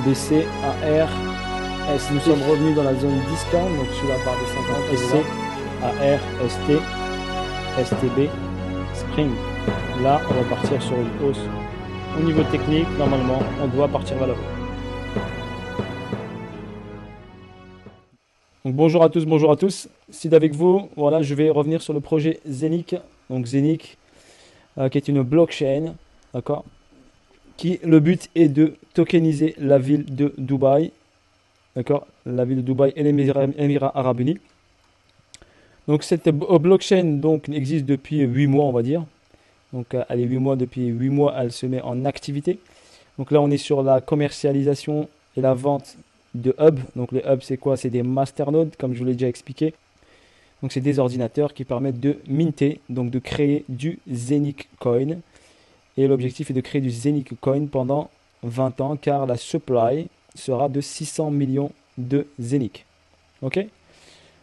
BC, AR, ST. Nous sommes revenus dans la zone discount, donc sous la barre des 50. SC, AR, ST, STB, Spring. Là, on va partir sur une hausse. Au niveau technique, normalement, on doit partir vers le haut. Donc bonjour à tous, Sid avec vous. Voilà, je vais revenir sur le projet Zeniq. Donc Zeniq, qui est une blockchain, d'accord, qui le but est de tokeniser la ville de Dubaï, d'accord, la ville de Dubaï et les Émirats Arabes Unis. Donc cette blockchain donc existe depuis 8 mois, on va dire. Donc elle est 8 mois, depuis 8 mois, elle se met en activité. Donc là, on est sur la commercialisation et la vente de hubs. Donc les hubs, c'est quoi? C'est des masternodes, comme je vous l'ai déjà expliqué. Donc c'est des ordinateurs qui permettent de minter, donc de créer du Zeniq Coin. Et l'objectif est de créer du Zeniq Coin pendant 20 ans, car la supply sera de 600 millions de Zeniq. Ok?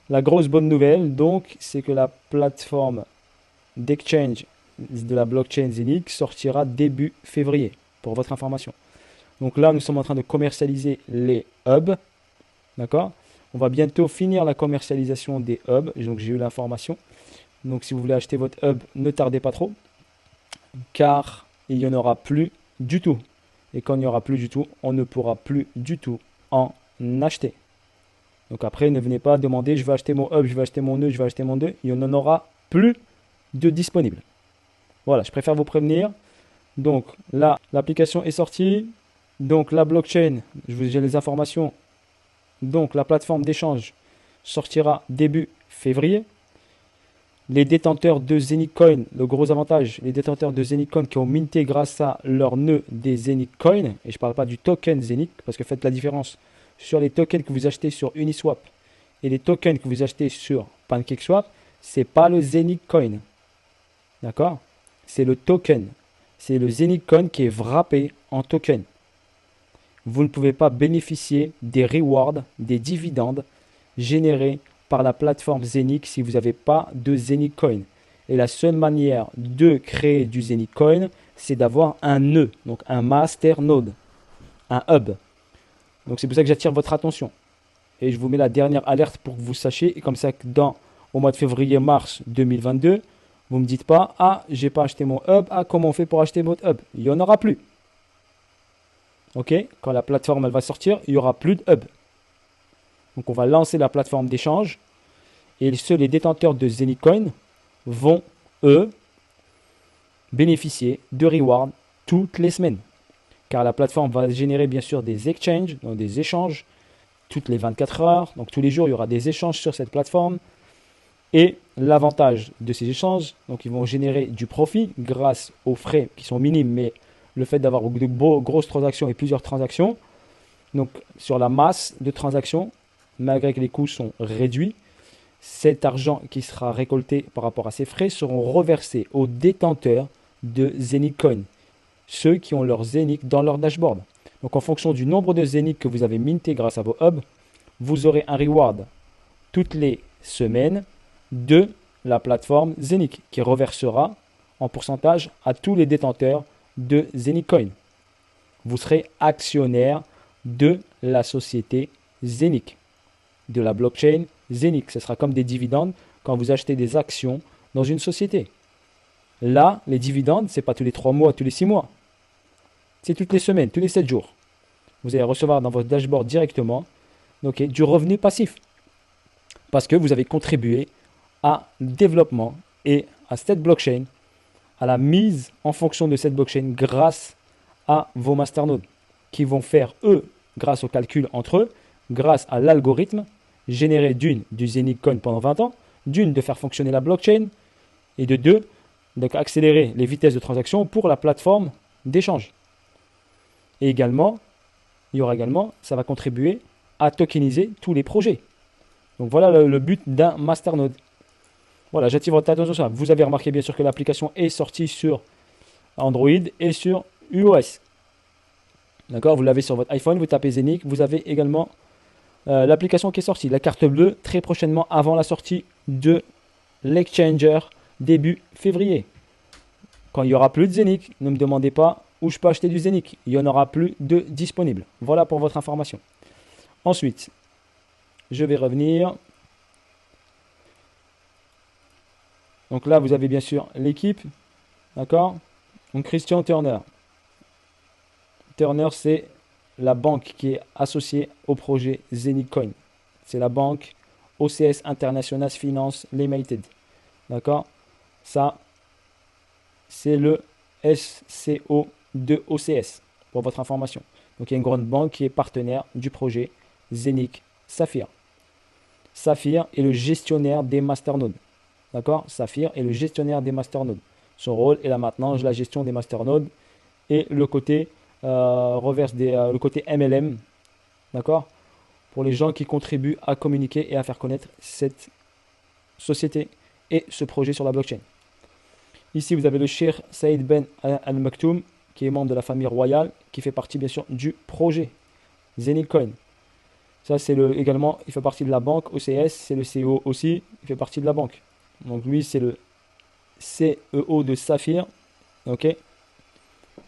La grosse bonne nouvelle, donc, c'est que la plateforme d'exchange de la blockchain Zeniq sortira début février, pour votre information. Donc là, nous sommes en train de commercialiser les hubs, d'accord? On va bientôt finir la commercialisation des hubs, donc j'ai eu l'information. Donc si vous voulez acheter votre hub, ne tardez pas trop, car il n'y en aura plus du tout. Et quand il n'y aura plus du tout, on ne pourra plus du tout en acheter. Donc après, ne venez pas demander, je vais acheter mon hub, je vais acheter mon nœud, je vais acheter mon nœud. Il n'y en aura plus de disponible. Voilà, je préfère vous prévenir. Donc là, l'application est sortie. Donc la blockchain, j'ai les informations. Donc la plateforme d'échange sortira début février. Les détenteurs de Zeniq Coin, le gros avantage, les détenteurs de Zeniq Coin qui ont minté grâce à leur nœud des Zeniq Coin, et je ne parle pas du token Zeniq, parce que faites la différence sur les tokens que vous achetez sur Uniswap et les tokens que vous achetez sur PancakeSwap, c'est pas le Zeniq Coin. D'accord? C'est le token. C'est le Zeniq Coin qui est wrappé en token. Vous ne pouvez pas bénéficier des rewards, des dividendes générés par la plateforme Zeniq si vous n'avez pas de Zeniq Coin. Et la seule manière de créer du Zeniq Coin, c'est d'avoir un nœud, donc un masternode, un hub. Donc c'est pour ça que j'attire votre attention. Et je vous mets la dernière alerte pour que vous sachiez. Et comme ça, au mois de février-mars 2022, vous ne me dites pas, ah, j'ai pas acheté mon hub, ah, comment on fait pour acheter votre hub? Il n'y en aura plus. Ok? Quand la plateforme elle va sortir, il n'y aura plus de hub. Donc on va lancer la plateforme d'échange. Et les détenteurs de Zeniq Coin vont, eux, bénéficier de rewards toutes les semaines. Car la plateforme va générer bien sûr des exchanges, donc des échanges, toutes les 24 heures. Donc tous les jours, il y aura des échanges sur cette plateforme. Et l'avantage de ces échanges, donc ils vont générer du profit grâce aux frais qui sont minimes, mais le fait d'avoir de grosses transactions et plusieurs transactions, donc sur la masse de transactions, malgré que les coûts sont réduits, cet argent qui sera récolté par rapport à ces frais seront reversés aux détenteurs de Zeniq Coin, ceux qui ont leur Zeniq dans leur dashboard. Donc en fonction du nombre de Zeniq que vous avez minté grâce à vos hubs, vous aurez un reward toutes les semaines de la plateforme Zeniq qui reversera en pourcentage à tous les détenteurs de Zeniq Coin. Vous serez actionnaire de la société Zeniq, de la blockchain Zeniq. Ce sera comme des dividendes quand vous achetez des actions dans une société. Là, les dividendes, ce n'est pas tous les 3 mois, tous les 6 mois. C'est toutes les semaines, tous les 7 jours. Vous allez recevoir dans votre dashboard directement du revenu passif. Parce que vous avez contribué à développement et à cette blockchain, à la mise en fonction de cette blockchain grâce à vos masternodes qui vont faire, eux, grâce au calcul entre eux, grâce à l'algorithme, générer du Zeniq Coin pendant 20 ans, de faire fonctionner la blockchain et de 2, donc accélérer les vitesses de transaction pour la plateforme d'échange. Et également, ça va contribuer à tokeniser tous les projets. Donc voilà le but d'un masternode. Voilà, j'attire votre attention sur ça. Vous avez remarqué bien sûr que l'application est sortie sur Android et sur iOS. D'accord, vous l'avez sur votre iPhone, vous tapez Zeniq. Vous avez également l'application qui est sortie, la carte bleue, très prochainement avant la sortie de l'exchanger début février. Quand il n'y aura plus de Zeniq, ne me demandez pas où je peux acheter du Zenic. Il n'y en aura plus de disponible. Voilà pour votre information. Ensuite, je vais revenir. Donc là, vous avez bien sûr l'équipe. D'accord? Donc Christian Turner. Turner, c'est la banque qui est associée au projet Zenic Coin. C'est la banque OCS International Finance Limited. D'accord? Ça, c'est le SCO de OCS, pour votre information. Donc il y a une grande banque qui est partenaire du projet Zenic Saphir. Saphir est le gestionnaire des masternodes. D'accord? Saphir est le gestionnaire des masternodes. Son rôle est la maintenance, la gestion des masternodes et le côté le côté MLM. D'accord? Pour les gens qui contribuent à communiquer et à faire connaître cette société et ce projet sur la blockchain. Ici, vous avez le Cheikh Saïd Ben Al Maktoum, qui est membre de la famille royale, qui fait partie bien sûr du projet Zenic Coin. Ça, c'est également, il fait partie de la banque OCS, c'est le CEO aussi, il fait partie de la banque. Donc lui, c'est le CEO de Saphir. Ok.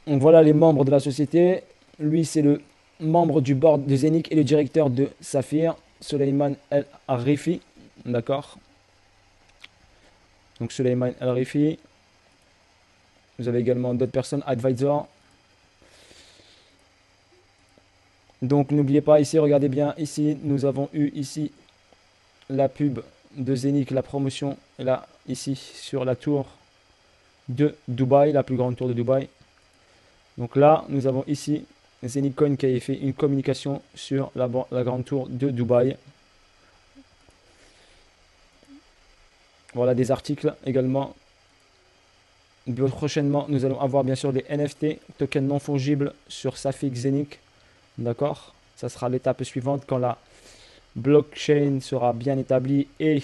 Donc voilà les membres de la société. Lui, c'est le membre du board de Zenic et le directeur de Saphir, Soleiman El Arifi. D'accord. Donc Soleiman El Arifi. Vous avez également d'autres personnes, advisors. Donc n'oubliez pas ici, regardez bien, ici nous avons eu ici la pub de Zenic, la promotion là, ici sur la tour de Dubaï, la plus grande tour de Dubaï. Donc là, nous avons ici Zenic Coin qui a fait une communication sur la grande tour de Dubaï. Voilà des articles également. Prochainement, nous allons avoir bien sûr des NFT, tokens non fongibles sur Saphir Zenic. D'accord? Ça sera l'étape suivante quand la blockchain sera bien établie et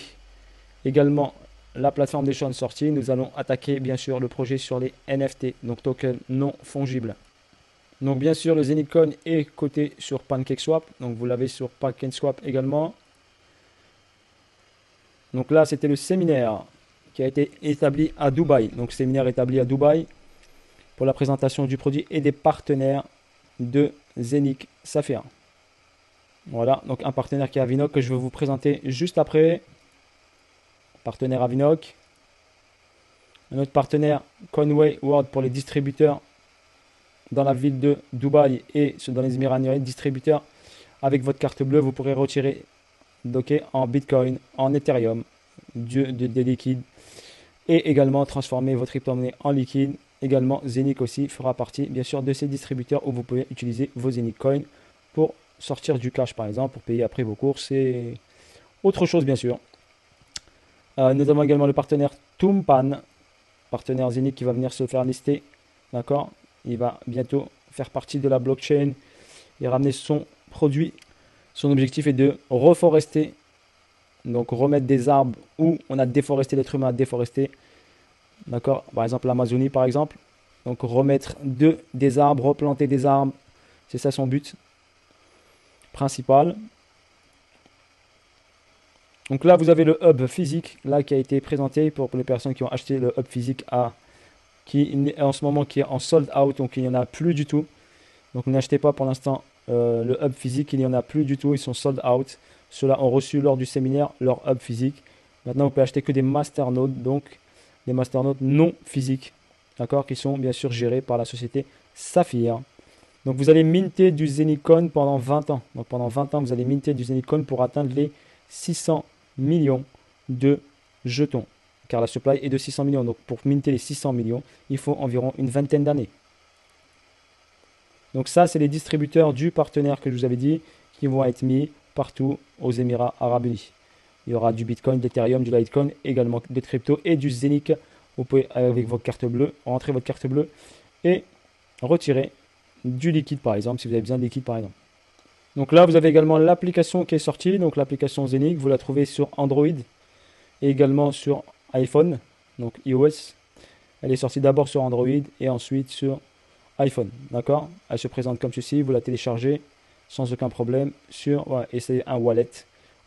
également la plateforme d'échange sortie. Nous allons attaquer bien sûr le projet sur les NFT, donc tokens non fongibles. Donc bien sûr, le Zenic Coin est coté sur PancakeSwap. Donc vous l'avez sur PancakeSwap également. Donc là, c'était le séminaire qui a été établi à Dubaï. Donc séminaire établi à Dubaï pour la présentation du produit et des partenaires de Zenic Saphir. Voilà, donc un partenaire qui est Avinoc que je vais vous présenter juste après. Partenaire Avinoc. Un autre partenaire Conway World pour les distributeurs dans la ville de Dubaï et dans les Émirats Arabes, distributeurs avec votre carte bleue, vous pourrez retirer en Bitcoin, en Ethereum, des liquides et également transformer votre crypto-monnaie en liquide. Également, Zenic aussi fera partie bien sûr de ces distributeurs où vous pouvez utiliser vos Zenic Coin pour sortir du cash par exemple, pour payer après vos courses et autre chose bien sûr. Nous avons également le partenaire Tumpan, partenaire Zenic qui va venir se faire lister. D'accord? Il va bientôt faire partie de la blockchain et ramener son produit. Son objectif est de reforester, donc remettre des arbres où on a déforesté, l'être humain a déforesté. D'accord? Par exemple l'Amazonie par exemple. Donc remettre des arbres, replanter des arbres. C'est ça son but principal. Donc là vous avez le hub physique là qui a été présenté pour les personnes qui ont acheté le hub physique qui en ce moment qui est en sold out, donc il n'y en a plus du tout. Donc n'achetez pas pour l'instant le hub physique, il n'y en a plus du tout, ils sont sold out. Ceux-là ont reçu lors du séminaire leur hub physique. Maintenant vous pouvez acheter que des masternodes, donc des masternodes non physiques, d'accord, qui sont bien sûr gérés par la société Saphir. Donc vous allez minter du Zenic Coin pendant 20 ans. Donc pendant 20 ans vous allez minter du Zenic Coin pour atteindre les 600 millions de jetons. Car la supply est de 600 millions. Donc pour minter les 600 millions, il faut environ une vingtaine d'années. Donc ça, c'est les distributeurs du partenaire que je vous avais dit qui vont être mis partout aux Émirats Arabes Unis. Il y aura du Bitcoin, de l'Ethereum, du Litecoin, également des cryptos et du Zenic. Vous pouvez, avec votre carte bleue, rentrer votre carte bleue et retirer du liquide par exemple, si vous avez besoin de liquide par exemple. Donc là, vous avez également l'application qui est sortie. Donc l'application Zenic, vous la trouvez sur Android et également sur iPhone, donc iOS. Elle est sortie d'abord sur Android et ensuite sur iPhone, d'accord? Elle se présente comme ceci, vous la téléchargez sans aucun problème et c'est un wallet.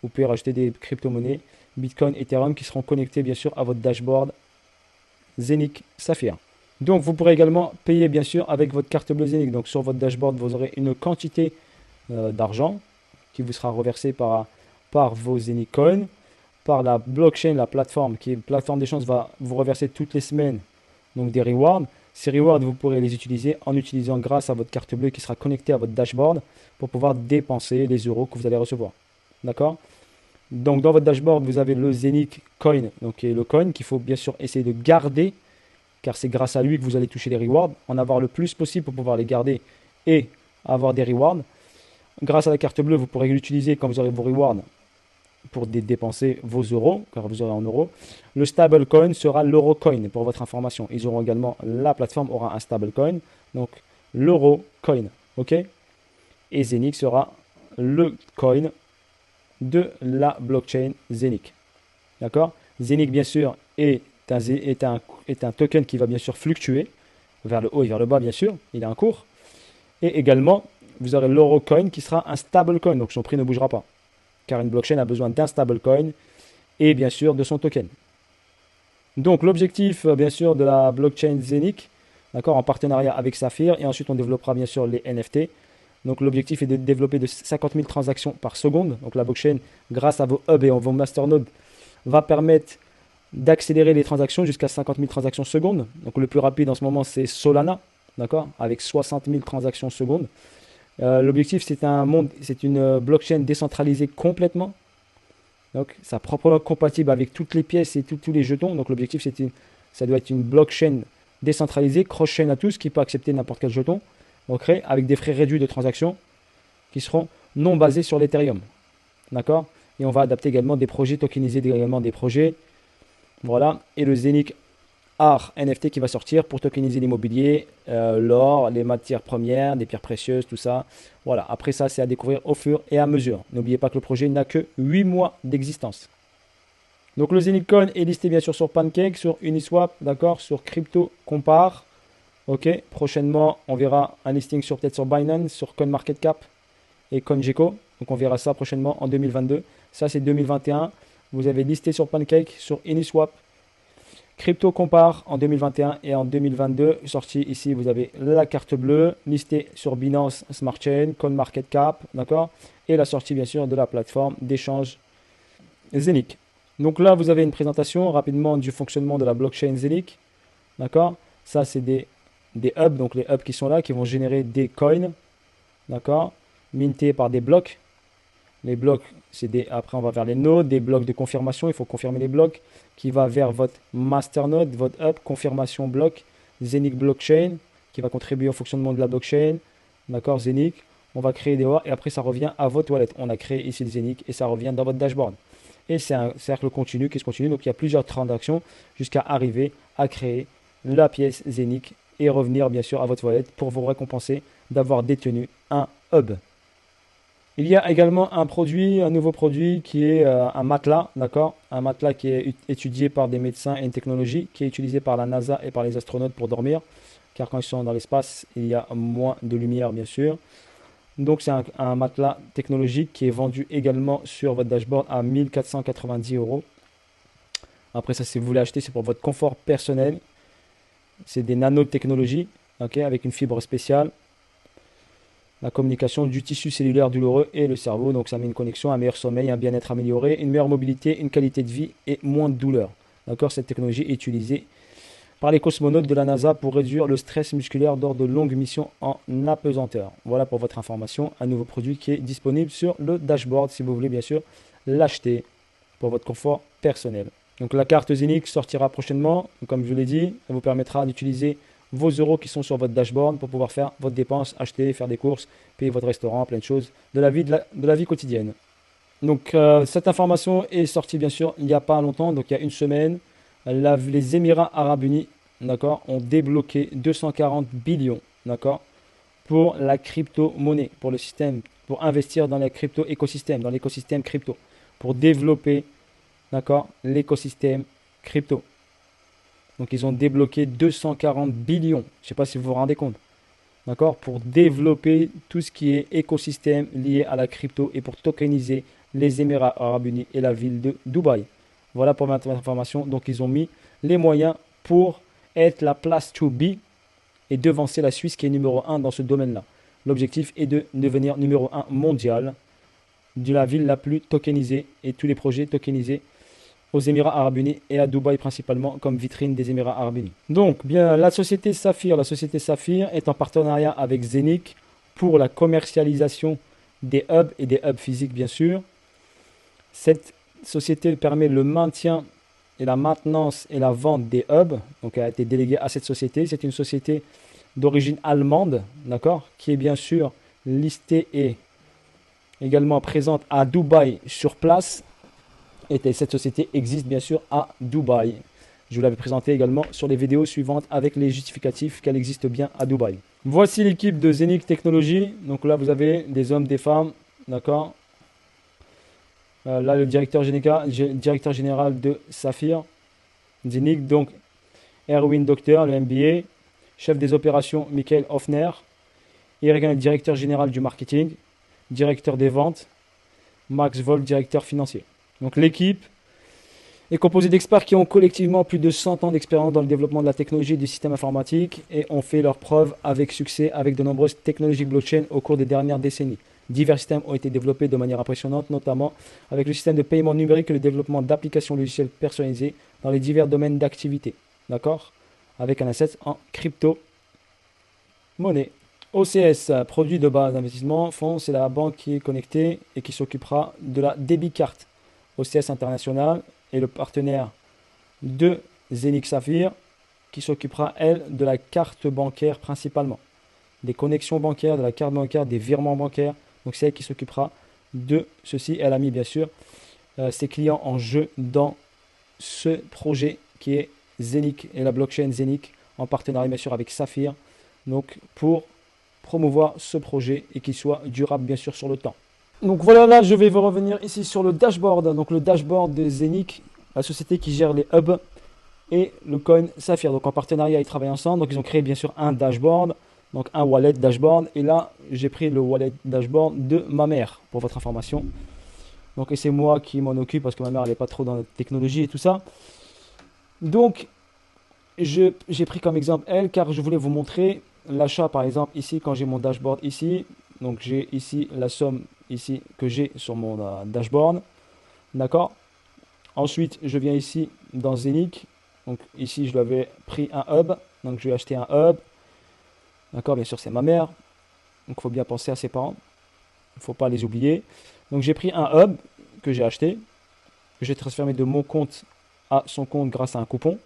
Vous pouvez rajouter des crypto-monnaies, Bitcoin, Ethereum qui seront connectés bien sûr à votre dashboard Zenic Saphir. Donc, vous pourrez également payer, bien sûr, avec votre carte bleue Zenic. Donc, sur votre dashboard, vous aurez une quantité d'argent qui vous sera reversée par vos Zenic Coins, par la blockchain, la plateforme, qui est une plateforme d'échange, va vous reverser toutes les semaines donc des rewards. Ces rewards, vous pourrez les utiliser en utilisant grâce à votre carte bleue qui sera connectée à votre dashboard pour pouvoir dépenser les euros que vous allez recevoir. D'accord? Donc, dans votre dashboard, vous avez le Zenic Coin, donc qui est le coin qu'il faut bien sûr essayer de garder, car c'est grâce à lui que vous allez toucher les rewards, en avoir le plus possible pour pouvoir les garder et avoir des rewards. Grâce à la carte bleue, vous pourrez l'utiliser quand vous aurez vos rewards pour dépenser vos euros, car vous aurez en euros. Le stablecoin sera l'eurocoin, pour votre information. Ils auront également, la plateforme aura un stablecoin, donc l'eurocoin, ok? Et Zenic sera le coin de la blockchain Zenic, d'accord? Zenic, bien sûr, est un token qui va bien sûr fluctuer vers le haut et vers le bas, bien sûr. Il a un cours. Et également, vous aurez l'eurocoin qui sera un stablecoin, donc son prix ne bougera pas. Car une blockchain a besoin d'un stablecoin et bien sûr de son token. Donc l'objectif, bien sûr, de la blockchain Zenic, d'accord, en partenariat avec Saphir, et ensuite on développera bien sûr les NFT. Donc l'objectif est de développer de 50 000 transactions par seconde. Donc la blockchain, grâce à vos hubs et vos masternodes, va permettre d'accélérer les transactions jusqu'à 50 000 transactions secondes. Donc le plus rapide en ce moment, c'est Solana, d'accord, avec 60 000 transactions secondes. L'objectif, c'est une blockchain décentralisée complètement. Donc, ça proprement compatible avec toutes les pièces et tous les jetons. Donc, l'objectif, ça doit être une blockchain décentralisée, cross-chain à tous, qui peut accepter n'importe quel jeton, ok, avec des frais réduits de transaction qui seront non basés sur l'Ethereum. D'accord? Et on va adapter également des projets, tokeniser également des projets. Voilà. Et le Zenic Art NFT qui va sortir pour tokeniser l'immobilier, l'or, les matières premières, des pierres précieuses, tout ça. Voilà, après ça, c'est à découvrir au fur et à mesure. N'oubliez pas que le projet n'a que 8 mois d'existence. Donc le Zenic Coin est listé bien sûr sur Pancake, sur Uniswap, d'accord, sur Crypto Compare. Ok, prochainement, on verra un listing peut-être sur Binance, sur CoinMarketCap et CoinGecko. Donc on verra ça prochainement en 2022. Ça, c'est 2021. Vous avez listé sur Pancake, sur Uniswap, Crypto Compare en 2021 et en 2022. Sorti ici, vous avez la carte bleue, listée sur Binance Smart Chain, CoinMarketCap, d'accord? Et la sortie, bien sûr, de la plateforme d'échange Zenic. Donc là, vous avez une présentation rapidement du fonctionnement de la blockchain Zenic, d'accord? Ça, c'est des hubs, donc les hubs qui sont là, qui vont générer des coins, d'accord? Mintés par des blocs. Les blocs, après on va vers les nodes, des blocs de confirmation, il faut confirmer les blocs, qui va vers votre masternode, votre hub, confirmation bloc, Zenic blockchain, qui va contribuer au fonctionnement de la blockchain, d'accord, Zenic, on va créer des et après ça revient à votre wallet. On a créé ici le Zenic et ça revient dans votre dashboard. Et c'est un cercle continu qui se continue, donc il y a plusieurs transactions jusqu'à arriver à créer la pièce Zenic et revenir bien sûr à votre wallet pour vous récompenser d'avoir détenu un hub. Il y a également un nouveau produit qui est un matelas, d'accord? Un matelas qui est étudié par des médecins et une technologie qui est utilisée par la NASA et par les astronautes pour dormir, car quand ils sont dans l'espace, il y a moins de lumière, bien sûr. Donc c'est un matelas technologique qui est vendu également sur votre dashboard à 1490 euros. Après ça, si vous voulez acheter, c'est pour votre confort personnel. C'est des nanotechnologies, ok, avec une fibre spéciale. La communication du tissu cellulaire douloureux et le cerveau. Donc ça met une connexion, un meilleur sommeil, un bien-être amélioré, une meilleure mobilité, une qualité de vie et moins de douleur. D'accord, cette technologie est utilisée par les cosmonautes de la NASA pour réduire le stress musculaire lors de longues missions en apesanteur. Voilà pour votre information, un nouveau produit qui est disponible sur le dashboard si vous voulez bien sûr l'acheter pour votre confort personnel. Donc la carte Zenic sortira prochainement, comme je vous l'ai dit, elle vous permettra d'utiliser vos euros qui sont sur votre dashboard pour pouvoir faire votre dépense, acheter, faire des courses, payer votre restaurant, plein de choses de la vie quotidienne. Donc cette information est sortie bien sûr il n'y a pas longtemps, donc il y a une semaine. Les Émirats Arabes Unis, d'accord, ont débloqué 240 billions, d'accord, pour la crypto-monnaie, pour le système, pour investir dans les crypto-écosystèmes, dans l'écosystème crypto, pour développer, d'accord, l'écosystème crypto. Donc ils ont débloqué 240 billions, je ne sais pas si vous vous rendez compte, d'accord, pour développer tout ce qui est écosystème lié à la crypto et pour tokeniser les Émirats Arabes Unis et la ville de Dubaï. Voilà pour votre information. Donc ils ont mis les moyens pour être la place to be et devancer la Suisse qui est numéro 1 dans ce domaine-là. L'objectif est de devenir numéro 1 mondial de la ville la plus tokenisée et tous les projets tokenisés aux Émirats Arabes Unis et à Dubaï principalement comme vitrine des Émirats Arabes Unis. Donc, bien, la société Saphir est en partenariat avec Zenic pour la commercialisation des hubs et des hubs physiques, bien sûr. Cette société permet le maintien et la maintenance et la vente des hubs. Donc, elle a été déléguée à cette société. C'est une société d'origine allemande, d'accord, qui est bien sûr listée et également présente à Dubaï sur place. Et cette société existe bien sûr à Dubaï. Je vous l'avais présenté également sur les vidéos suivantes avec les justificatifs qu'elle existe bien à Dubaï. Voici l'équipe de Zenic Technologies. Donc là, vous avez des hommes, des femmes, d'accord. Là, le directeur général de Saphir, Zenic, donc Erwin Docteur, le MBA, chef des opérations Michael Hoffner, Eric, le directeur général du marketing, directeur des ventes, Max Wolf, directeur financier. Donc l'équipe est composée d'experts qui ont collectivement plus de 100 ans d'expérience dans le développement de la technologie et du système informatique et ont fait leurs preuves avec succès avec de nombreuses technologies blockchain au cours des dernières décennies. Divers systèmes ont été développés de manière impressionnante, notamment avec le système de paiement numérique et le développement d'applications logicielles personnalisées dans les divers domaines d'activité. D'accord? Avec un asset en crypto-monnaie. OCS, produit de base d'investissement, fonds, c'est la banque qui est connectée et qui s'occupera de la débit carte. OCS International est le partenaire de Zenic Saphir qui s'occupera, elle, de la carte bancaire principalement. Des connexions bancaires, de la carte bancaire, des virements bancaires. Donc c'est elle qui s'occupera de ceci. Elle a mis bien sûr ses clients en jeu dans ce projet qui est Zenic et la blockchain Zenic en partenariat bien sûr avec Saphir. Donc pour promouvoir ce projet et qu'il soit durable bien sûr sur le temps. Donc voilà, là je vais vous revenir ici sur le dashboard. Donc le dashboard de Zenic, la société qui gère les hubs et le coin Saphir. Donc en partenariat ils travaillent ensemble. Donc ils ont créé bien sûr un dashboard. Donc un wallet dashboard. Et là j'ai pris le wallet dashboard de ma mère pour votre information. Donc et c'est moi qui m'en occupe parce que ma mère elle n'est pas trop dans la technologie et tout ça. Donc j'ai pris comme exemple elle car je voulais vous montrer l'achat par exemple ici quand j'ai mon dashboard ici. Donc j'ai ici la somme ici que j'ai sur mon dashboard. D'accord. Ensuite je viens ici dans Zenic. Donc ici je lui avais pris un hub. Donc je vais acheter un hub. D'accord, bien sûr c'est ma mère. Donc il faut bien penser à ses parents. Il ne faut pas les oublier. Donc j'ai pris un hub que j'ai acheté. Que j'ai transféré de mon compte à son compte grâce à un coupon.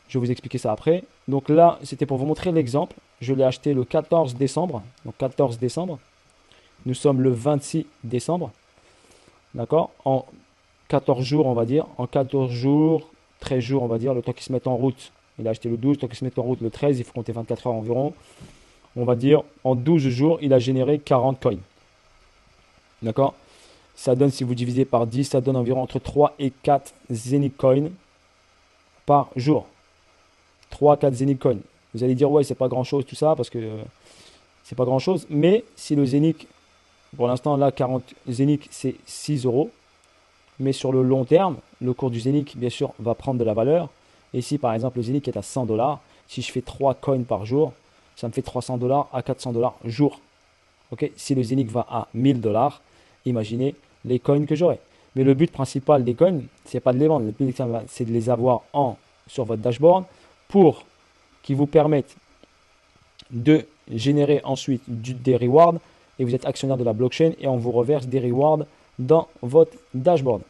Je vais vous expliquer ça après. Donc là, c'était pour vous montrer l'exemple. Je l'ai acheté le 14 décembre. Donc 14 décembre. Nous sommes le 26 décembre. D'accord? En 14 jours, on va dire. En 14 jours, 13 jours, on va dire. Le temps qu'il se mette en route. Il a acheté le 12. Le temps qu'il se mette en route le 13. Il faut compter 24 heures environ. On va dire, en 12 jours, il a généré 40 coins. D'accord? Ça donne, si vous divisez par 10, ça donne environ entre 3 et 4 Zenic coins par jour. 3-4 Zenic coins. Vous allez dire, ouais, c'est pas grand chose tout ça, parce que c'est pas grand chose. Mais si le Zenic, pour l'instant, là, 40 Zenic, c'est 6 euros. Mais sur le long terme, le cours du Zenic, bien sûr, va prendre de la valeur. Et si, par exemple, le Zenic est à 100 $, si je fais 3 coins par jour, ça me fait 300 $ à 400 $ jour. Ok, si le Zenic va à 1000 $, imaginez les coins que j'aurai. Mais le but principal des coins, c'est pas de les vendre. Le but, c'est de les avoir sur votre dashboard pour qu'ils vous permettent de générer ensuite des rewards et vous êtes actionnaire de la blockchain et on vous reverse des rewards dans votre dashboard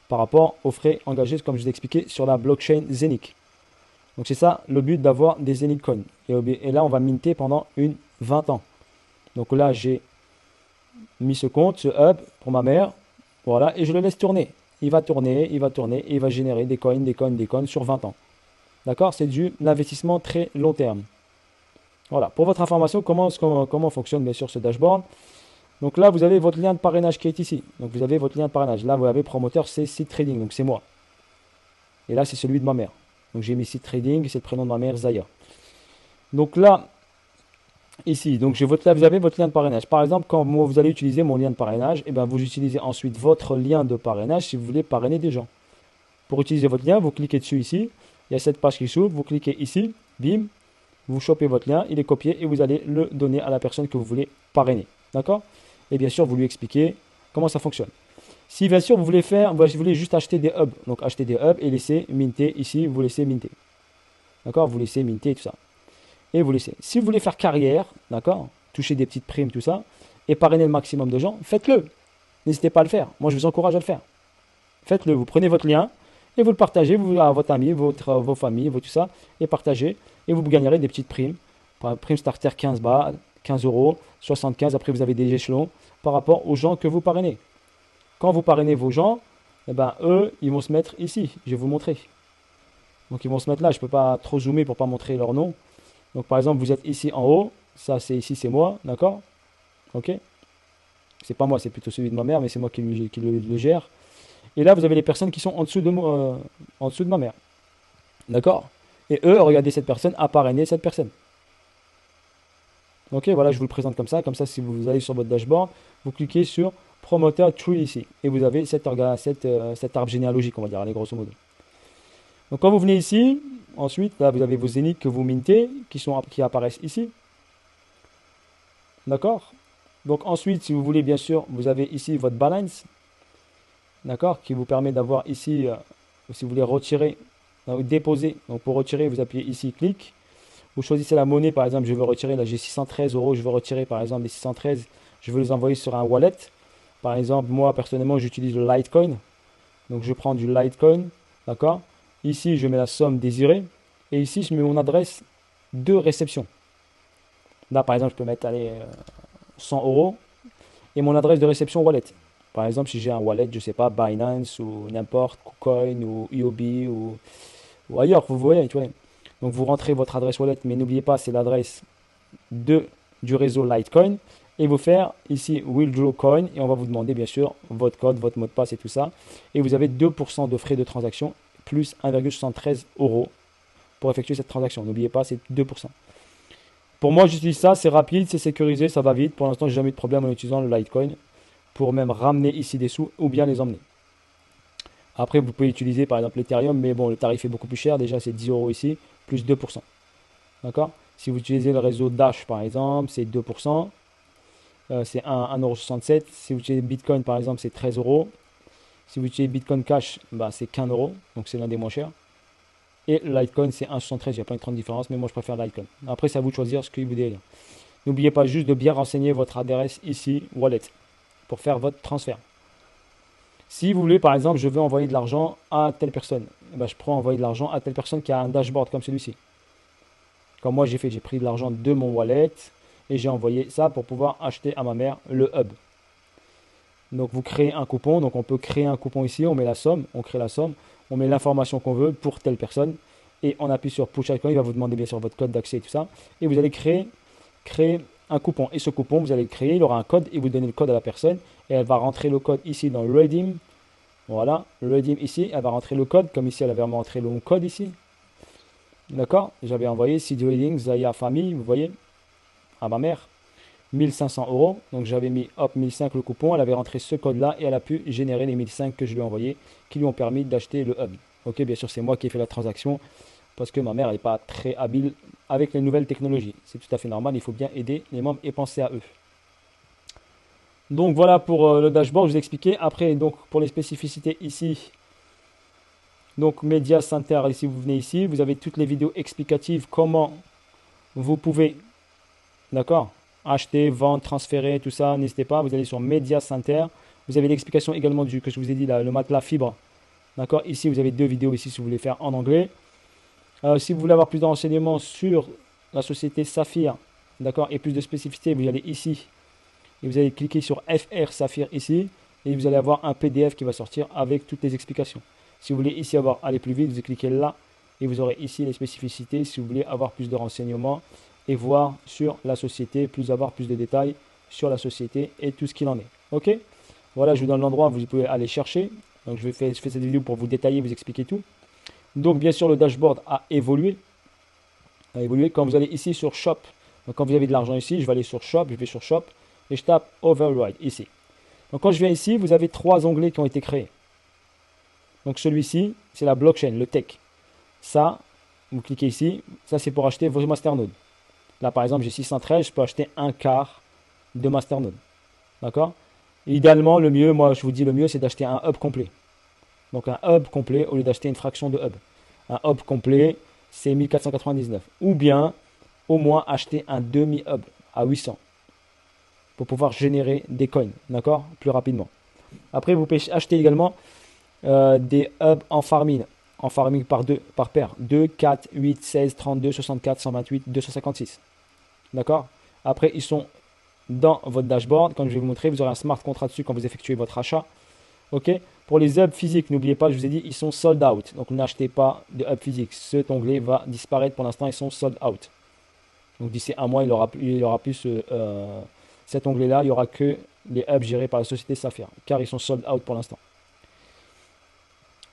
par rapport aux frais engagés comme je vous ai expliqué sur la blockchain Zenic. Donc c'est ça le but d'avoir des Zenic coins. Et là on va minter pendant 20 ans. Donc là j'ai mis ce compte, ce hub pour ma mère. Voilà, et je le laisse tourner. Il va tourner, il va tourner et il va générer des coins, des coins, des coins sur 20 ans. D'accord? C'est du investissement très long terme. Voilà, pour votre information, comment fonctionne bien sûr ce dashboard. Donc là, vous avez votre lien de parrainage qui est ici. Donc vous avez votre lien de parrainage. Là, vous avez promoteur, c'est Seed Trading, donc c'est moi. Et là, c'est celui de ma mère. Donc j'ai mis Seed Trading, c'est le prénom de ma mère, Zaya. Donc là, ici, donc vous avez votre lien de parrainage. Par exemple, quand vous allez utiliser mon lien de parrainage, et bien vous utilisez ensuite votre lien de parrainage si vous voulez parrainer des gens. Pour utiliser votre lien, vous cliquez dessus ici. il y a cette page qui s'ouvre, vous cliquez ici, bim, vous chopez votre lien, il est copié et vous allez le donner à la personne que vous voulez parrainer. D'accord? Et bien sûr, vous lui expliquez comment ça fonctionne. Si bien sûr vous voulez faire, vous voulez juste acheter des hubs, donc acheter des hubs et laisser minter ici, vous laissez minter. D'accord? Vous laissez minter tout ça. Et vous laissez. Si vous voulez faire carrière, d'accord? Toucher des petites primes, tout ça, et parrainer le maximum de gens, faites-le. N'hésitez pas à le faire. Moi, je vous encourage à le faire. Faites-le. Vous prenez votre lien et vous le partagez à votre ami, vos familles, tout ça, et partagez. Et vous gagnerez des petites primes. Prime starter 15 balles, 15 euros, 75. Après, vous avez des échelons par rapport aux gens que vous parrainez. Quand vous parrainez vos gens, eh ben, eux, ils vont se mettre ici. Je vais vous montrer. Donc, ils vont se mettre là. Je ne peux pas trop zoomer pour ne pas montrer leur nom. Donc, par exemple, vous êtes ici en haut. Ça, c'est ici, c'est moi. D'accord? Ok? C'est pas moi, c'est plutôt celui de ma mère, mais c'est moi qui le gère. Et là, vous avez les personnes qui sont en dessous de ma mère. D'accord? Et eux, regardez, cette personne a parrainé cette personne. Ok, voilà, je vous le présente comme ça. Comme ça, si vous allez sur votre dashboard, vous cliquez sur Promoteur Tree ici. Et vous avez cet arbre généalogique, on va dire, allez, grosso modo. Donc, quand vous venez ici, ensuite, là, vous avez vos zéniths que vous mintez, qui apparaissent ici. D'accord? Donc, ensuite, si vous voulez, bien sûr, vous avez ici votre balance. D'accord? Qui vous permet d'avoir ici, si vous voulez retirer, déposer. Donc, pour retirer, vous appuyez ici, clic. Vous choisissez la monnaie, par exemple, je veux retirer, là j'ai 613 euros, je veux retirer par exemple les 613, je veux les envoyer sur un wallet. Par exemple, moi personnellement, j'utilise le Litecoin. Donc je prends du Litecoin, d'accord? Ici, je mets la somme désirée. Et ici, je mets mon adresse de réception. Là, par exemple, je peux mettre 100 euros et mon adresse de réception wallet. Par exemple, si j'ai un wallet, je ne sais pas, Binance ou n'importe, KuCoin ou IOB ou ailleurs, vous voyez, tu vois. Donc vous rentrez votre adresse wallet, mais n'oubliez pas, c'est l'adresse du réseau Litecoin. Et vous faire ici Withdraw Coin. Et on va vous demander bien sûr votre code, votre mot de passe et tout ça. Et vous avez 2% de frais de transaction plus 1,73 euros pour effectuer cette transaction. N'oubliez pas, c'est 2%. Pour moi, j'utilise ça, c'est rapide, c'est sécurisé, ça va vite. Pour l'instant, j'ai jamais eu de problème en utilisant le Litecoin pour même ramener ici des sous ou bien les emmener. Après, vous pouvez utiliser par exemple l'Ethereum, mais bon, le tarif est beaucoup plus cher. Déjà, c'est 10 euros ici, plus 2%. D'accord? Si vous utilisez le réseau Dash, par exemple, c'est 2%. C'est 1,67 €. Si vous utilisez Bitcoin, par exemple, c'est 13 euros. Si vous utilisez Bitcoin Cash, bah, c'est 15 euros. Donc, c'est l'un des moins chers. Et Litecoin, c'est 1,73. Il y a plein de grandes différences, mais moi, je préfère Litecoin. Après, c'est à vous de choisir ce que vous voulez. N'oubliez pas juste de bien renseigner votre adresse ici, wallet, pour faire votre transfert. Si vous voulez, par exemple, je veux envoyer de l'argent à telle personne, eh ben, je prends envoyer de l'argent à telle personne qui a un dashboard comme celui-ci. Comme moi, j'ai pris de l'argent de mon wallet et j'ai envoyé ça pour pouvoir acheter à ma mère le hub. Donc, vous créez un coupon. Donc, on peut créer un coupon ici. On met la somme, on crée la somme, on met l'information qu'on veut pour telle personne et on appuie sur Push Icon. Il va vous demander bien sûr votre code d'accès et tout ça. Et vous allez créer un coupon. Et ce coupon, vous allez le créer. Il aura un code et vous donnez le code à la personne. Et elle va rentrer le code ici dans le Redeem. Voilà, le Redeem ici. Elle va rentrer le code. Comme ici, elle avait rentré le code ici. D'accord? J'avais envoyé CD Reading, Zaya Famille, vous voyez, à ma mère. 1500 euros. Donc j'avais mis hop 1005 le coupon. Elle avait rentré ce code-là et elle a pu générer les 1005 que je lui ai envoyés qui lui ont permis d'acheter le hub. Ok, bien sûr, c'est moi qui ai fait la transaction parce que ma mère n'est pas très habile avec les nouvelles technologies. C'est tout à fait normal. Il faut bien aider les membres et penser à eux. Donc voilà pour le dashboard, je vous ai expliqué. Après, donc pour les spécificités ici, donc Media Center, ici vous venez ici, vous avez toutes les vidéos explicatives, comment vous pouvez, d'accord, acheter, vendre, transférer, tout ça. N'hésitez pas, vous allez sur Media Center. Vous avez l'explication également que je vous ai dit, là, le matelas fibre. D'accord, ici vous avez 2 vidéos ici si vous voulez faire en anglais. Si vous voulez avoir plus de renseignements sur la société Saphir, d'accord, et plus de spécificités, vous allez ici. Et vous allez cliquer sur FR Saphir ici. Et vous allez avoir un PDF qui va sortir avec toutes les explications. Si vous voulez ici aller plus vite, vous cliquez là. Et vous aurez ici les spécificités si vous voulez avoir plus de renseignements et voir sur la société, avoir plus de détails sur la société et tout ce qu'il en est. Ok? Voilà, je vous donne l'endroit où vous pouvez aller chercher. Donc je fais cette vidéo pour vous détailler, vous expliquer tout. Donc bien sûr, le dashboard a évolué. Quand vous allez ici sur Shop, donc quand vous avez de l'argent ici, je vais aller sur Shop, je vais sur Shop et je tape Override ici. Donc quand je viens ici, vous avez 3 onglets qui ont été créés. Donc celui-ci, c'est la blockchain, le tech. Ça, vous cliquez ici, ça c'est pour acheter vos masternodes. Là par exemple j'ai 613, je peux acheter un quart de masternode. D'accord? Idéalement, le mieux, moi je vous dis le mieux, c'est d'acheter un hub complet. Donc un hub complet au lieu d'acheter une fraction de hub. Un hub complet, c'est 1499. Ou bien, au moins acheter un demi-hub à 800 pour pouvoir générer des coins, d'accord? Plus rapidement. Après, vous pouvez acheter également des hubs en farming par deux, par paire. 2, 4, 8, 16, 32, 64, 128, 256. D'accord? Après, ils sont dans votre dashboard. Comme je vais vous montrer, vous aurez un smart contract dessus quand vous effectuez votre achat. Ok? Pour les hubs physiques, n'oubliez pas, je vous ai dit, ils sont sold out. Donc n'achetez pas de hub physique. Cet onglet va disparaître. Pour l'instant, ils sont sold out. Donc d'ici un mois, il y aura plus cet onglet-là. Il n'y aura que les hubs gérés par la société Saphir, car ils sont sold out pour l'instant.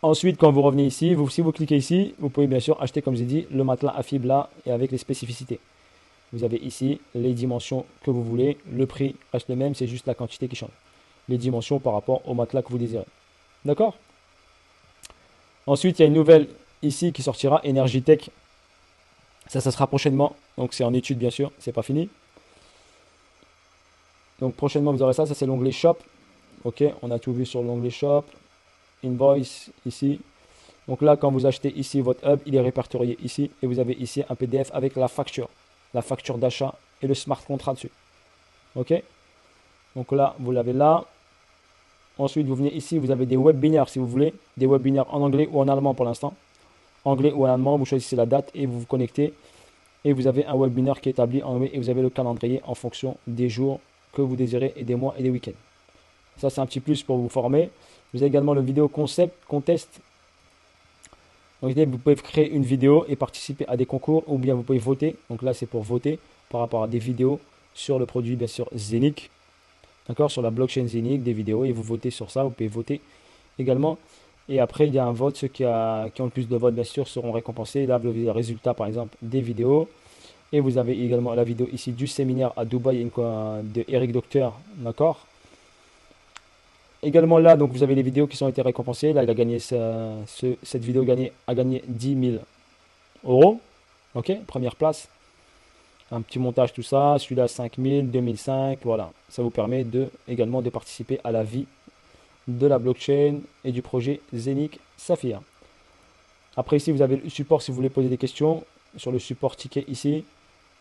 Ensuite, quand vous revenez ici, si vous cliquez ici, vous pouvez bien sûr acheter, comme j'ai dit, le matelas à fibre là et avec les spécificités. Vous avez ici les dimensions que vous voulez. Le prix reste le même, c'est juste la quantité qui change. Les dimensions par rapport au matelas que vous désirez. D'accord? Ensuite, il y a une nouvelle ici qui sortira, Energitech. Ça sera prochainement. Donc c'est en étude bien sûr, c'est pas fini. Donc prochainement vous aurez ça, ça c'est l'onglet Shop. Ok, on a tout vu sur l'onglet Shop. Invoice ici. Donc là, quand vous achetez ici votre hub, il est répertorié ici. Et vous avez ici un PDF avec la facture d'achat et le smart contract dessus. Ok? Donc là, vous l'avez là. Ensuite, vous venez ici, vous avez des webinaires si vous voulez. Des webinaires en anglais ou en allemand pour l'instant. Anglais ou en allemand, vous choisissez la date et vous vous connectez. Et vous avez un webinaire qui est établi en anglais et vous avez le calendrier en fonction des jours que vous désirez et des mois et des week-ends. Ça, c'est un petit plus pour vous former. Vous avez également le vidéo concept, contest. Donc, vous pouvez créer une vidéo et participer à des concours ou bien vous pouvez voter. Donc là, c'est pour voter par rapport à des vidéos sur le produit, bien sûr, Zenic. D'accord? Sur la blockchain Zenic, des vidéos et vous votez sur ça. Vous pouvez voter également. Et après, il y a un vote. Ceux qui ont le plus de votes, bien sûr, seront récompensés. Là, vous avez les résultats, par exemple, des vidéos. Et vous avez également la vidéo ici du séminaire à Dubaï de Eric Docteur. D'accord? Également là, donc vous avez les vidéos qui ont été récompensées. Là, il a gagné cette vidéo a gagné 10 000 euros. Ok, première place. Un petit montage, tout ça. Celui-là, 5 000, 2005. Voilà. Ça vous permet également de participer à la vie de la blockchain et du projet Zenic Saphir. Après, ici, vous avez le support si vous voulez poser des questions. Sur le support ticket ici.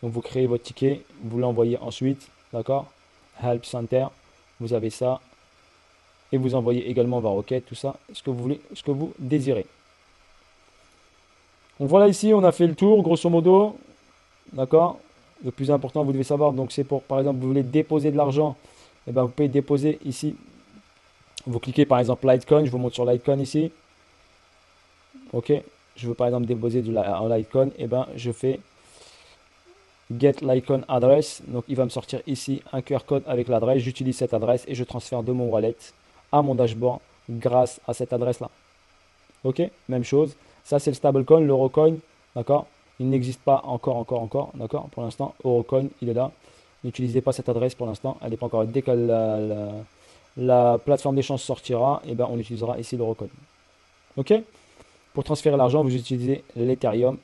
Donc, vous créez votre ticket. Vous l'envoyez ensuite. D'accord? Help Center. Vous avez ça. Et vous envoyez également vos requêtes, tout ça, ce que vous voulez, ce que vous désirez. Donc voilà, ici on a fait le tour, grosso modo. D'accord? Le plus important, vous devez savoir, donc c'est pour, par exemple, vous voulez déposer de l'argent, et bien vous pouvez déposer ici. Vous cliquez par exemple Litecoin, je vous montre sur Litecoin ici. Ok, je veux par exemple déposer en Litecoin, et ben je fais Get Litecoin Address. Donc il va me sortir ici un QR code avec l'adresse. J'utilise cette adresse et je transfère de mon wallet à mon dashboard grâce à cette adresse là. Ok, même chose. Ça c'est le stablecoin, l'eurocoin, d'accord? Il n'existe pas encore, d'accord? Pour l'instant, Eurocoin, il est là. N'utilisez pas cette adresse pour l'instant, elle n'est pas encore. Dès que la plateforme d'échange sortira, et ben on utilisera ici l'Eurocoin. Ok? Pour transférer l'argent, vous utilisez l'Ethereum,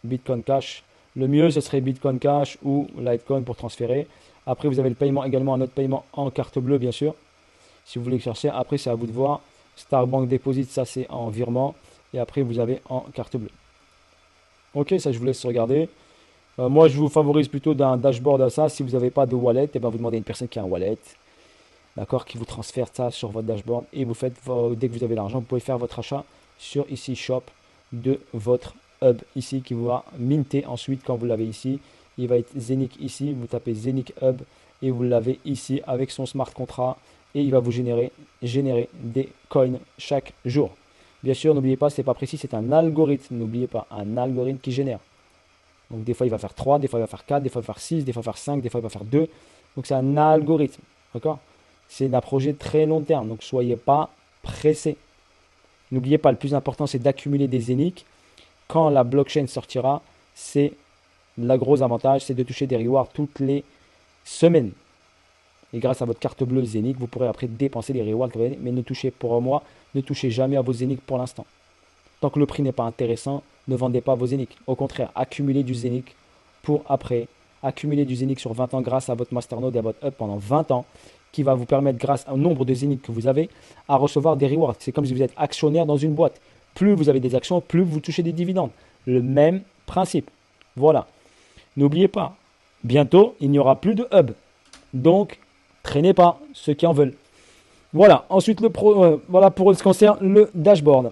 Bitcoin Cash. Le mieux, ce serait Bitcoin Cash ou Litecoin pour transférer. Après, vous avez le paiement également, un autre paiement en carte bleue, bien sûr. Si vous voulez chercher, après, c'est à vous de voir. Starbank Deposit, ça, c'est en virement. Et après, vous avez en carte bleue. Ok, ça, je vous laisse regarder. Moi, je vous favorise plutôt d'un dashboard à ça. Si vous n'avez pas de wallet, et ben, vous demandez à une personne qui a un wallet, d'accord, qui vous transfère ça sur votre dashboard. Et vous faites, dès que vous avez l'argent, vous pouvez faire votre achat sur ici Shop de votre hub ici qui va minter ensuite quand vous l'avez ici. Il va être Zenic ici, vous tapez Zenic Hub et vous l'avez ici avec son smart contract et il va vous générer des coins chaque jour. Bien sûr, n'oubliez pas, c'est pas précis, c'est un algorithme. N'oubliez pas, un algorithme qui génère. Donc des fois il va faire 3, des fois il va faire 4, des fois il va faire 6, des fois il va faire 5, des fois il va faire 2. Donc c'est un algorithme. D'accord? C'est un projet très long terme, donc soyez pas pressés. N'oubliez pas, le plus important, c'est d'accumuler des Zenic. Quand la blockchain sortira, c'est le gros avantage, c'est de toucher des rewards toutes les semaines. Et grâce à votre carte bleue Zenic, vous pourrez après dépenser les rewards mais ne touchez, pour moi, ne touchez jamais à vos Zenic pour l'instant. Tant que le prix n'est pas intéressant, ne vendez pas vos Zénith. Au contraire, accumulez du Zénith pour après. Accumulez du Zénith sur 20 ans grâce à votre Masternode et à votre Hub pendant 20 ans, qui va vous permettre, grâce au nombre de Zénith que vous avez, à recevoir des rewards. C'est comme si vous êtes actionnaire dans une boîte. Plus vous avez des actions, plus vous touchez des dividendes. Le même principe. Voilà. N'oubliez pas, bientôt, il n'y aura plus de Hub. Donc, traînez pas ceux qui en veulent. Voilà. Ensuite, voilà pour ce qui concerne le dashboard.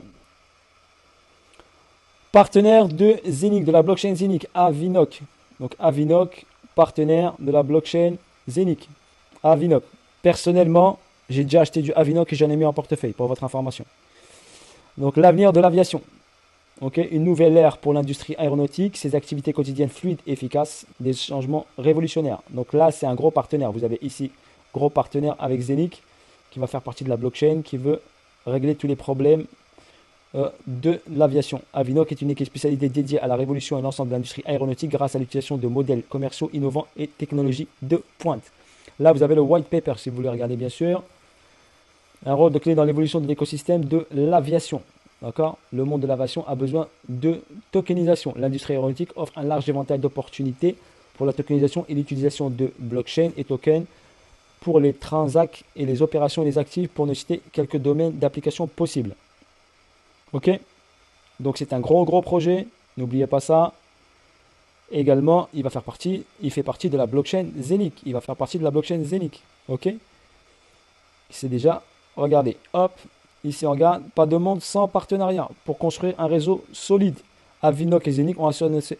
Partenaire de Zénith, de la blockchain Zénith, Avinoc. Donc Avinoc, partenaire de la blockchain Zénith. Avinoc. Personnellement, j'ai déjà acheté du Avinoc et j'en ai mis en portefeuille pour votre information. Donc l'avenir de l'aviation. Okay. Une nouvelle ère pour l'industrie aéronautique, ses activités quotidiennes fluides et efficaces, des changements révolutionnaires. Donc là, c'est un gros partenaire. Vous avez ici, gros partenaire avec Zénith, qui va faire partie de la blockchain, qui veut régler tous les problèmes de l'aviation. Avinoc est une équipe spécialisée dédiée à la révolution et l'ensemble de l'industrie aéronautique grâce à l'utilisation de modèles commerciaux innovants et technologies de pointe. Là, vous avez le white paper, si vous voulez regarder, bien sûr. Un rôle de clé dans l'évolution de l'écosystème de l'aviation. D'accord ? Le monde de l'aviation a besoin de tokenisation. L'industrie aéronautique offre un large éventail d'opportunités pour la tokenisation et l'utilisation de blockchain et tokens pour les transacts et les opérations et les actifs, pour ne citer quelques domaines d'application possibles. Ok, donc c'est un gros projet, n'oubliez pas ça. Également, il fait partie de la blockchain Zénith. Il va faire partie de la blockchain Zénith. Ok, c'est déjà, regardez, hop, ici on regarde, pas de monde sans partenariat pour construire un réseau solide. Avinoc et Zénith ont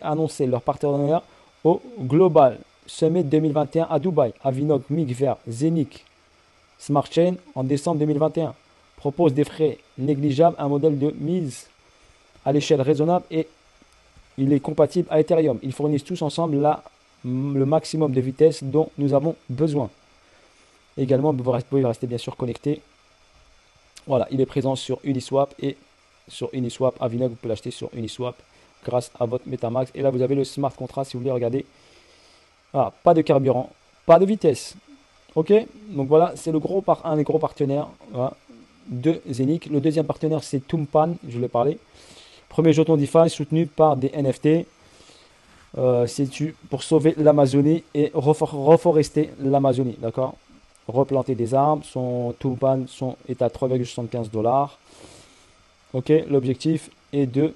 annoncé leur partenariat au Global Summit 2021 à Dubaï. Avinoc migre vers Zénith Smart Chain en décembre 2021. Propose des frais négligeables, un modèle de mise à l'échelle raisonnable et il est compatible à Ethereum. Ils fournissent tous ensemble le maximum de vitesse dont nous avons besoin. Également, vous pouvez rester bien sûr connecté. Voilà, il est présent sur Uniswap et sur Uniswap, Avinoc, vous pouvez l'acheter sur Uniswap grâce à votre Metamask. Et là, vous avez le smart contract si vous voulez regarder. Voilà, pas de carburant, pas de vitesse. Ok, donc voilà, c'est un des gros partenaires. Voilà, de Zénith. Le deuxième partenaire, c'est Tumpan, je voulais parler. Premier jeton DeFi soutenu par des NFT. C'est pour sauver l'Amazonie et reforester l'Amazonie, d'accord. Replanter des arbres. Son Tumpan est à 3,75 $. Ok, l'objectif est de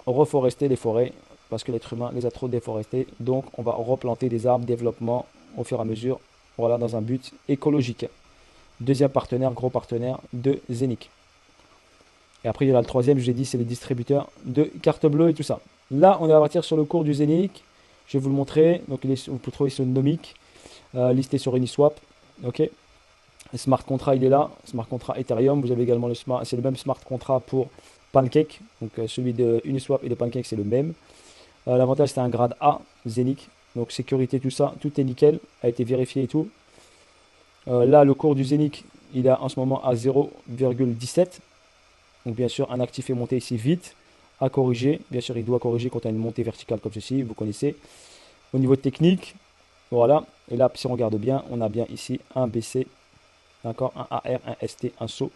reforester les forêts parce que l'être humain les a trop déforestés. Donc, on va replanter des arbres, développement au fur et à mesure. Voilà, dans un but écologique. Deuxième partenaire, gros partenaire de Zénith. Et après, il y a le troisième, je l'ai dit, c'est les distributeurs de carte bleue et tout ça. Là, on va partir sur le cours du Zénith. Je vais vous le montrer. Donc, vous pouvez trouver sur Nomic, listé sur Uniswap. Ok. Le smart contract, il est là. Smart contract Ethereum. Vous avez également c'est le même smart contract pour Pancake. Donc, celui de Uniswap et de Pancake, c'est le même. L'avantage, c'est un grade A, Zénith. Donc, sécurité, tout ça, tout est nickel. A été vérifié et tout. Là, le cours du Zénith, il est en ce moment à 0,17. Donc, bien sûr, un actif est monté ici vite à corriger. Bien sûr, il doit corriger quand on a une montée verticale comme ceci, vous connaissez. Au niveau technique, voilà. Et là, si on regarde bien, on a bien ici un BC, d'accord, un AR, un ST, un saut.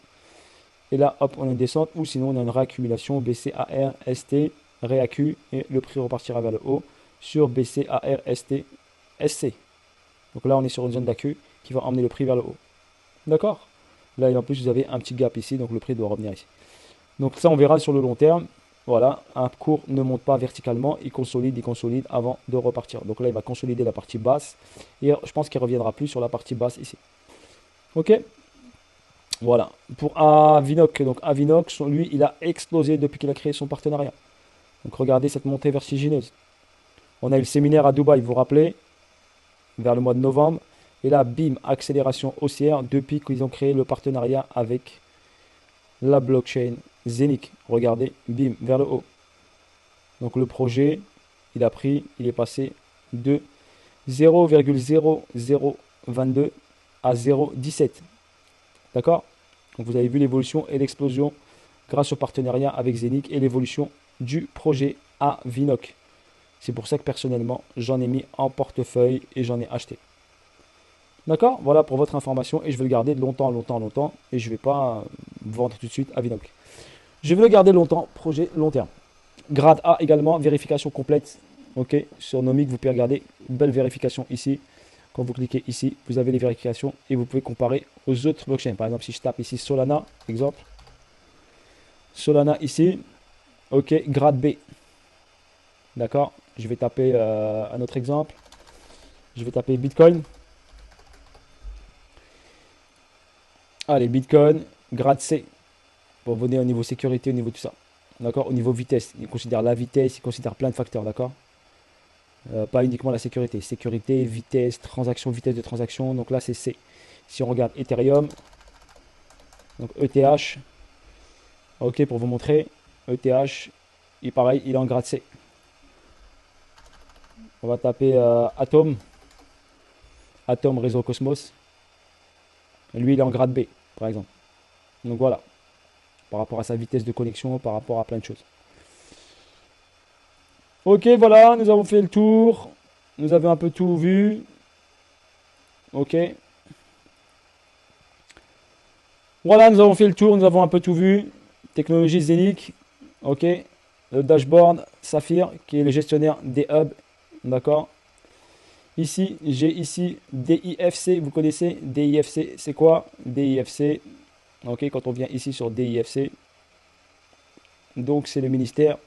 Et là, hop, on a une descente ou sinon on a une réaccumulation BC, AR, ST, réaccu et le prix repartira vers le haut sur BC, AR, ST, SC. Donc là, on est sur une zone d'accu qui va emmener le prix vers le haut. D'accord? Là, et en plus, vous avez un petit gap ici, donc le prix doit revenir ici. Donc ça, on verra sur le long terme. Voilà, un cours ne monte pas verticalement, il consolide avant de repartir. Donc là, il va consolider la partie basse et je pense qu'il ne reviendra plus sur la partie basse ici. Ok? Voilà. Pour Avinoc, donc Avinoc, lui, il a explosé depuis qu'il a créé son partenariat. Donc regardez cette montée vertigineuse. On a eu le séminaire à Dubaï, vous vous rappelez, vers le mois de novembre. Et là, bim, accélération haussière depuis qu'ils ont créé le partenariat avec la blockchain Zénith. Regardez, bim, vers le haut. Donc le projet, il est passé de 0,0022 à 0,17. D'accord? Donc vous avez vu l'évolution et l'explosion grâce au partenariat avec Zénith et l'évolution du projet Avinoc. C'est pour ça que personnellement, j'en ai mis en portefeuille et j'en ai acheté. D'accord? Voilà pour votre information et je vais le garder longtemps et je ne vais pas vendre tout de suite Avinoc. Je vais le garder longtemps, projet long terme. grade A également, vérification complète. Ok, sur Nomic, vous pouvez regarder, une belle vérification ici. Quand vous cliquez ici, vous avez les vérifications et vous pouvez comparer aux autres blockchains. Par exemple, si je tape ici Solana, exemple. Solana ici, ok, grade B. D'accord, je vais taper un autre exemple. Je vais taper Bitcoin. Allez, Bitcoin, grade C. Pour venir au niveau sécurité, au niveau de tout ça. D'accord, au niveau vitesse. Il considère la vitesse, il considère plein de facteurs, d'accord. Pas uniquement la sécurité. Sécurité, vitesse, transaction, vitesse de transaction. Donc là, c'est C. Si on regarde Ethereum, donc ETH. Ok, pour vous montrer, ETH, il pareil, il est en grade C. On va taper Atom. Atom Réseau Cosmos. Lui, il est en grade B, par exemple. Donc voilà. Par rapport à sa vitesse de connexion, par rapport à plein de choses. Ok, voilà, nous avons fait le tour. Nous avons un peu tout vu. Ok. Voilà, nous avons fait le tour, nous avons un peu tout vu. Technologie Zenic. Ok. Le dashboard Saphir, qui est le gestionnaire des hubs. D'accord. Ici, j'ai ici DIFC. Vous connaissez DIFC, c'est quoi? DIFC. Ok, quand on vient ici sur DIFC. Donc, c'est le ministère.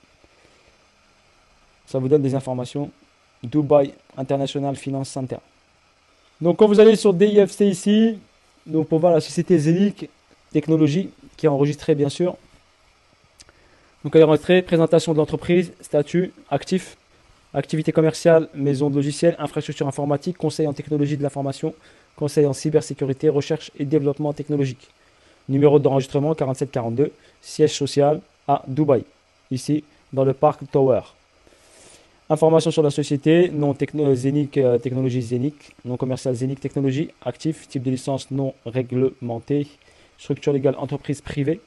Ça vous donne des informations. Dubai International Finance Center. Donc quand vous allez sur DIFC ici, donc pour voir la société Zenic Technologies qui est enregistrée bien sûr. Donc elle est enregistrée, présentation de l'entreprise, statut, actif, activité commerciale, maison de logiciels, infrastructure informatique, conseil en technologie de l'information, conseil en cybersécurité, recherche et développement technologique. Numéro d'enregistrement 4742, siège social à Dubaï, ici dans le parc Tower. Informations sur la société, nom Zenic Technologies Zenic, nom commercial Zenic Technologies, actif, type de licence non réglementé, structure légale entreprise privée,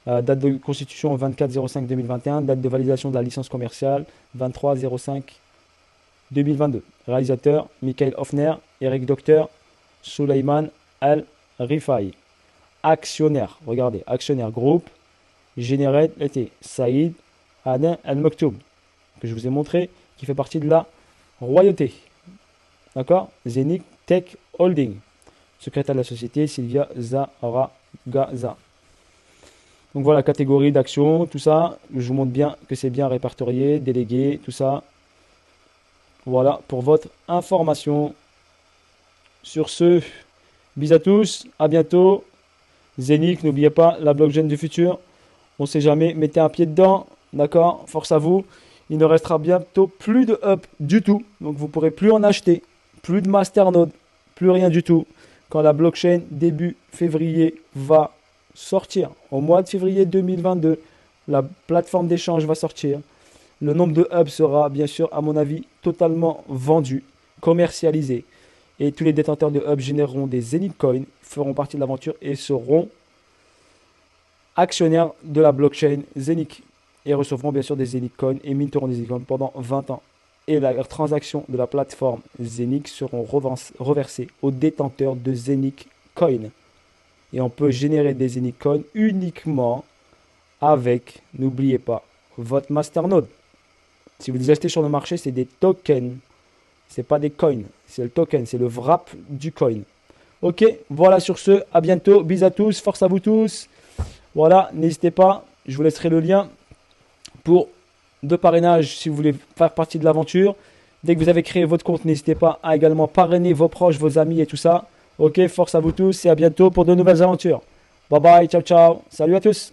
date de constitution 24/05/2021, date de validation de la licence commerciale 23/05/2022. Réalisateur Michael Hoffner, Eric Docteur, Suleiman Al-Rifai. Actionnaire, regardez, actionnaire groupe, général était Saïd Adin Al-Maktoum, que je vous ai montré, qui fait partie de la royauté. D'accord? Zenic Tech Holding. Secrétaire de la société, Sylvia Zaragaza. Donc voilà, catégorie d'action, tout ça. Je vous montre bien que c'est bien répertorié, délégué, tout ça. Voilà, pour votre information. Sur ce, bis à tous, à bientôt. Zenic, n'oubliez pas, la blockchain du futur. On ne sait jamais, mettez un pied dedans. D'accord? Force à vous. Il ne restera bientôt plus de hub du tout. Donc vous ne pourrez plus en acheter. Plus de masternode. Plus rien du tout. Quand la blockchain début février va sortir. Au mois de février 2022, la plateforme d'échange va sortir. Le nombre de hubs sera bien sûr, à mon avis, totalement vendu, commercialisé. Et tous les détenteurs de hubs généreront des Zenic Coins, feront partie de l'aventure et seront actionnaires de la blockchain Zenic. Et recevront bien sûr des Zenic Coins et minteront des Zenic Coins pendant 20 ans. Et leurs transactions de la plateforme Zenic seront reversées aux détenteurs de Zenic Coin. Et on peut générer des Zenic Coins uniquement avec, n'oubliez pas, votre masternode. Si vous les achetez sur le marché, c'est des tokens. C'est pas des coins, c'est le token, c'est le wrap du coin. Ok, voilà sur ce, à bientôt, bis à tous, force à vous tous. Voilà, n'hésitez pas, je vous laisserai le lien pour de parrainage si vous voulez faire partie de l'aventure. Dès que vous avez créé votre compte, n'hésitez pas à également parrainer vos proches, vos amis et tout ça. Ok, force à vous tous et à bientôt pour de nouvelles aventures. Bye bye, ciao ciao, salut à tous.